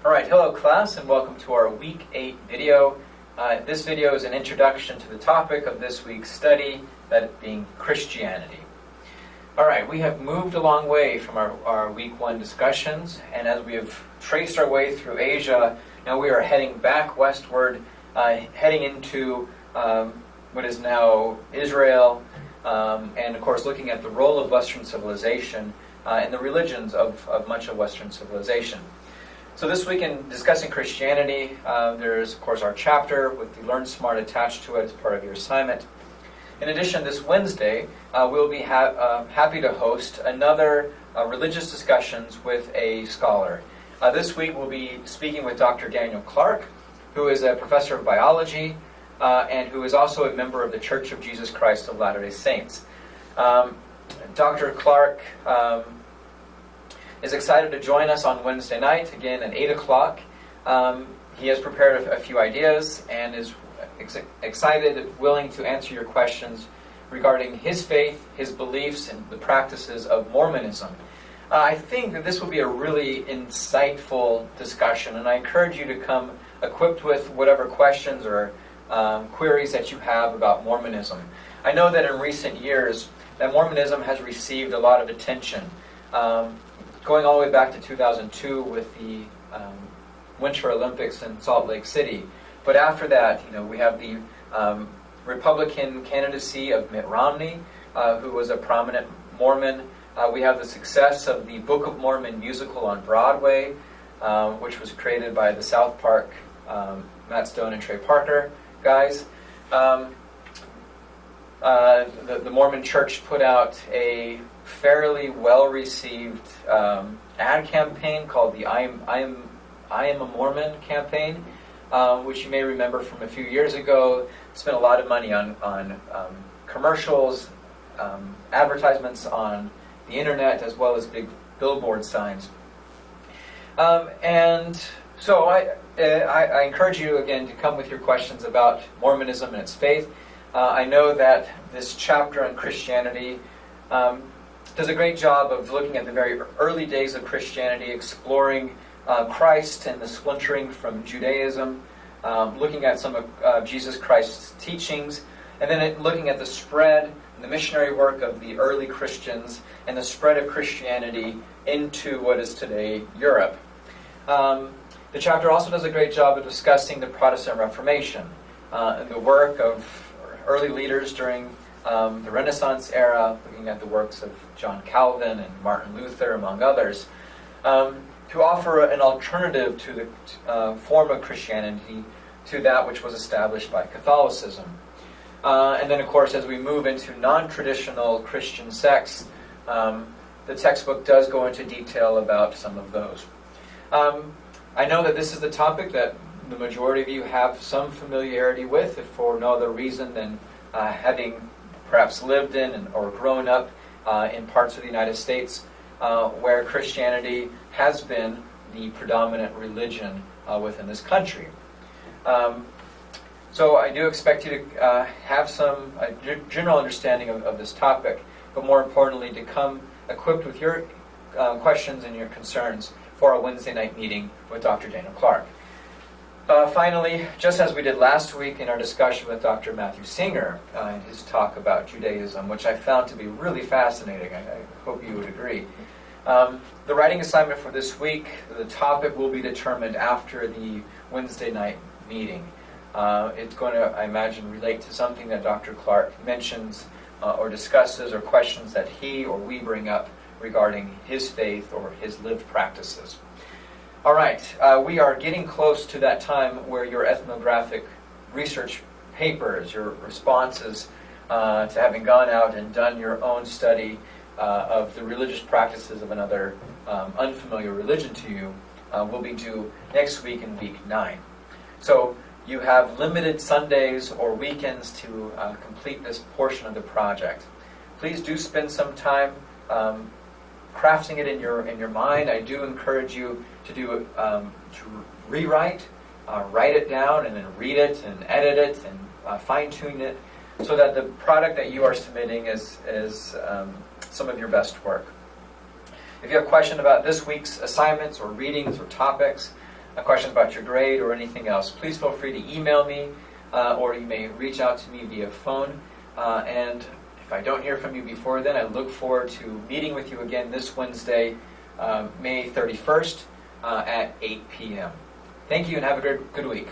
Alright, hello class, and welcome to our Week 8 video. This video is an introduction to the topic of this week's study, that being Christianity. Alright, we have moved a long way from our Week 1 discussions, and as we have traced our way through Asia, now we are heading back westward, heading into what is now Israel, and of course looking at the role of Western civilization and the religions of much of Western civilization. So this week in discussing Christianity, there's of course our chapter with the Learn Smart attached to it as part of your assignment. In addition, this Wednesday, we'll be happy to host another religious discussions with a scholar. This week we'll be speaking with Dr. Daniel Clark, who is a professor of biology and who is also a member of the Church of Jesus Christ of Latter-day Saints. Dr. Clark is excited to join us on Wednesday night, again at 8 o'clock. He has prepared a few ideas and is excited, willing to answer your questions regarding his faith, his beliefs, and the practices of Mormonism. I think that this will be a really insightful discussion, and I encourage you to come equipped with whatever questions or queries that you have about Mormonism. I know that in recent years that Mormonism has received a lot of attention. Going all the way back to 2002 with the Winter Olympics in Salt Lake City. But after that, we have the Republican candidacy of Mitt Romney, who was a prominent Mormon. We have the success of the Book of Mormon musical on Broadway, which was created by the South Park, Matt Stone and Trey Parker guys. The Mormon Church put out a fairly well-received ad campaign called the I Am a Mormon campaign, which you may remember from a few years ago. Spent a lot of money on commercials, advertisements on the internet, as well as big billboard signs. And so I encourage you again to come with your questions about Mormonism and its faith. I know that this chapter on Christianity does a great job of looking at the very early days of Christianity, exploring Christ and the splintering from Judaism, looking at some of Jesus Christ's teachings, and then looking at the spread, the missionary work of the early Christians, and the spread of Christianity into what is today Europe. The chapter also does a great job of discussing the Protestant Reformation, and the work of early leaders during the Renaissance era, looking at the works of John Calvin and Martin Luther, among others, to offer an alternative to the form of Christianity to that which was established by Catholicism. And then, of course, as we move into non-traditional Christian sects, the textbook does go into detail about some of those. I know that this is the topic that the majority of you have some familiarity with, if for no other reason than having perhaps lived in or grown up in parts of the United States where Christianity has been the predominant religion within this country. So I do expect you to have some general understanding of this topic, but more importantly to come equipped with your questions and your concerns for our Wednesday night meeting with Dr. Daniel Clark. Finally, just as we did last week in our discussion with Dr. Matthew Singer in his talk about Judaism, which I found to be really fascinating, I hope you would agree. The writing assignment for this week, the topic will be determined after the Wednesday night meeting. It's going to, I imagine, relate to something that Dr. Clark mentions or discusses, or questions that he or we bring up regarding his faith or his lived practices. All right, we are getting close to that time where your ethnographic research papers, your responses to having gone out and done your own study of the religious practices of another unfamiliar religion to you, will be due next week in week 9. So you have limited Sundays or weekends to complete this portion of the project. Please do spend some time crafting it in your mind. I do encourage you to do to rewrite, write it down, and then read it and edit it and fine-tune it, so that the product that you are submitting is some of your best work. If you have a question about this week's assignments or readings or topics, questions about your grade or anything else, please feel free to email me, or you may reach out to me via phone. And if I don't hear from you before then, I look forward to meeting with you again this Wednesday, May 31st at 8 p.m. Thank you and have a good week.